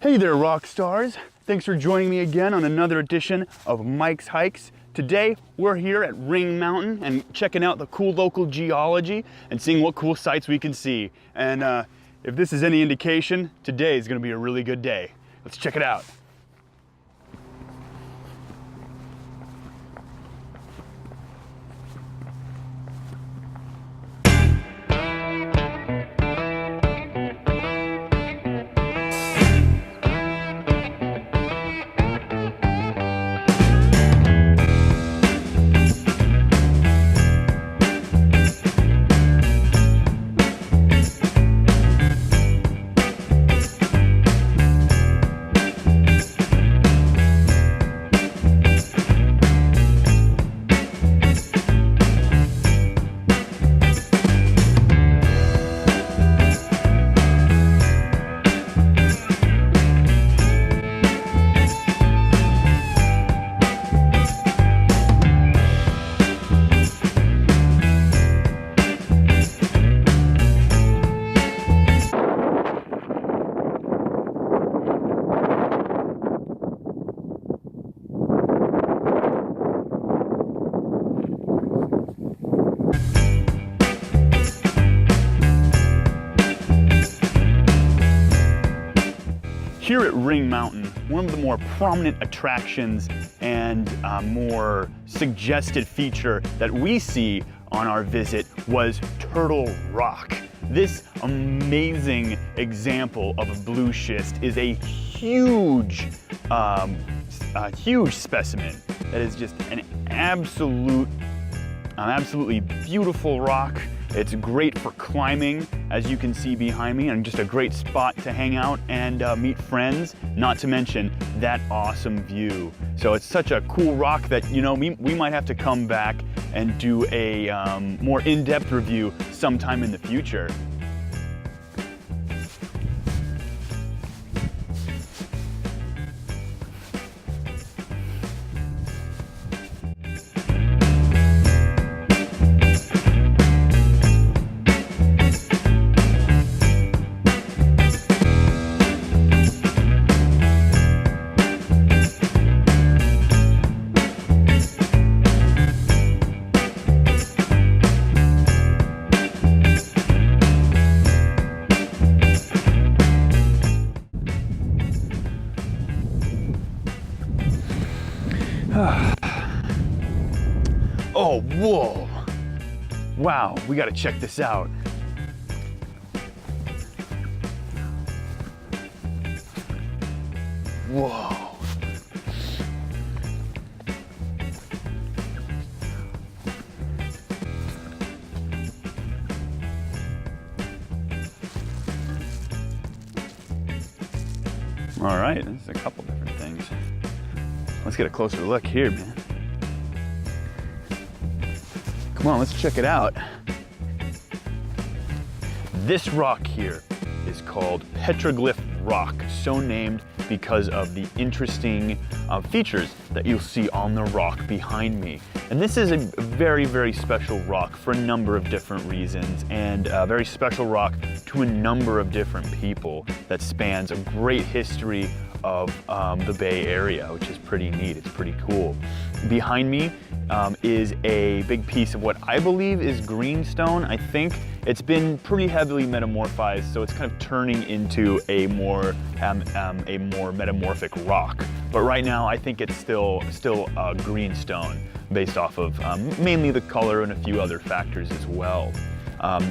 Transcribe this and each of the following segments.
Hey there, rock stars. Thanks for joining me again on another edition of Mike's Hikes. Today, we're here at Ring Mountain and checking out the cool local geology and seeing what cool sights we can see. And if this is any indication, today is gonna be a really good day. Let's check it out. Here at Ring Mountain, one of the more prominent attractions and more suggested feature that we see on our visit was Turtle Rock. This amazing example of a blue schist is a huge specimen that is just an absolutely beautiful rock. It's great for climbing, as you can see behind me, and just a great spot to hang out and meet friends, not to mention that awesome view. So it's such a cool rock that, you know, we might have to come back and do a more in-depth review sometime in the future. Oh, whoa. Wow, we gotta check this out. Whoa. All right, there's a couple different things. Let's get a closer look here, man. Come on, let's check it out. This rock here is called petroglyph rock, so named because of the interesting features that you'll see on the rock behind me. And this is a very, very special rock for a number of different reasons, and a very special rock to a number of different people that spans a great history of the Bay Area, which is pretty neat. It's pretty cool. Behind me is a big piece of what I believe is greenstone. I think it's been pretty heavily metamorphized, so it's kind of turning into a more metamorphic rock. But right now, I think it's still greenstone, based off of mainly the color and a few other factors as well.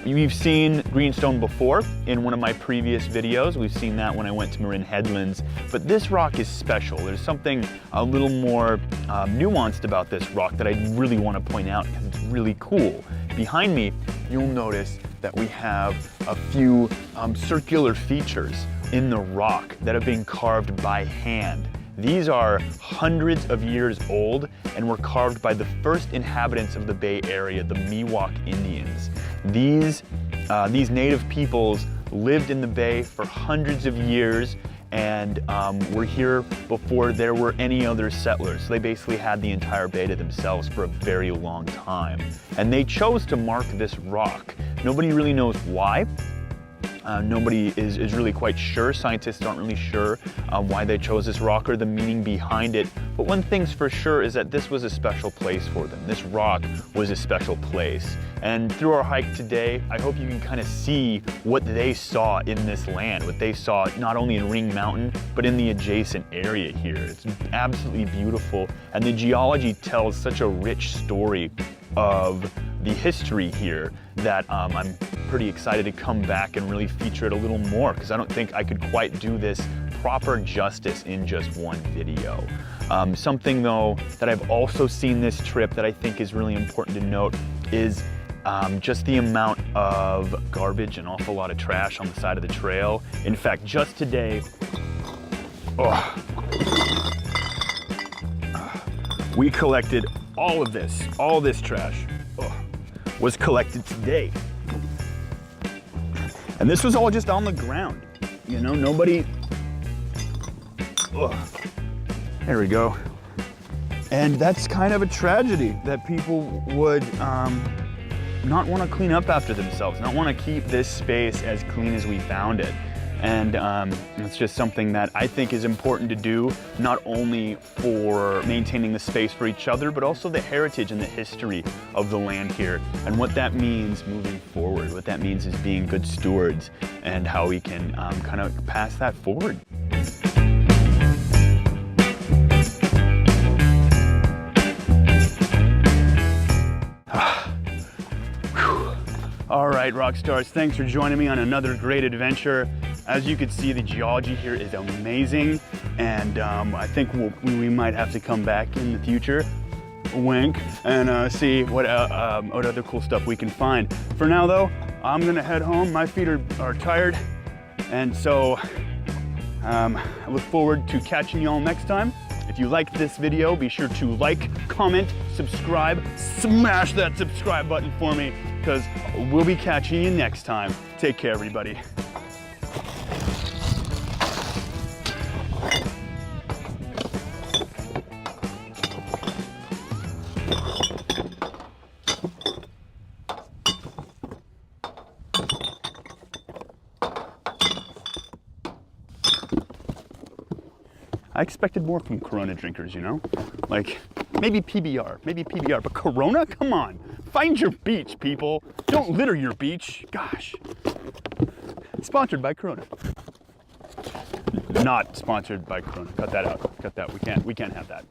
You've seen greenstone before in one of my previous videos. We've seen that when I went to Marin Headlands, but this rock is special. There's something a little more nuanced about this rock that I really want to point out because it's really cool. Behind me, you'll notice that we have a few circular features in the rock that have been carved by hand. These are hundreds of years old and were carved by the first inhabitants of the Bay Area, the Miwok Indians. These native peoples lived in the Bay for hundreds of years and were here before there were any other settlers. So they basically had the entire bay to themselves for a very long time. And they chose to mark this rock. Nobody really knows why. Nobody is really quite sure. Scientists aren't really sure why they chose this rock or the meaning behind it. But one thing's for sure is that this was a special place for them. This rock was a special place. And through our hike today, I hope you can kind of see what they saw in this land, what they saw not only in Ring Mountain, but in the adjacent area here. It's absolutely beautiful. And the geology tells such a rich story of the history here that I'm pretty excited to come back and really feature it a little more, because I don't think I could quite do this proper justice in just one video. Something though that I've also seen this trip that I think is really important to note is just the amount of garbage, an awful lot of trash on the side of the trail. In fact, just today, we collected all this trash was collected today. And this was all just on the ground, you know, nobody, there we go. And that's kind of a tragedy that people would not want to clean up after themselves, not want to keep this space as clean as we found it. And it's just something that I think is important to do, not only for maintaining the space for each other, but also the heritage and the history of the land here, and what that means moving forward. What that means is being good stewards, and how we can kind of pass that forward. All right, rock stars, thanks for joining me on another great adventure. As you can see, the geology here is amazing, and I think we might have to come back in the future, wink, and see what other cool stuff we can find. For now though, I'm gonna head home. My feet are tired, and so I look forward to catching y'all next time. If you liked this video, be sure to like, comment, subscribe, smash that subscribe button for me, because we'll be catching you next time. Take care, everybody. I expected more from Corona drinkers, you know? Like, maybe PBR, but Corona? Come on, find your beach, people. Don't litter your beach, gosh. Sponsored by Corona. Not sponsored by Corona, cut that out, cut that, we can't have that,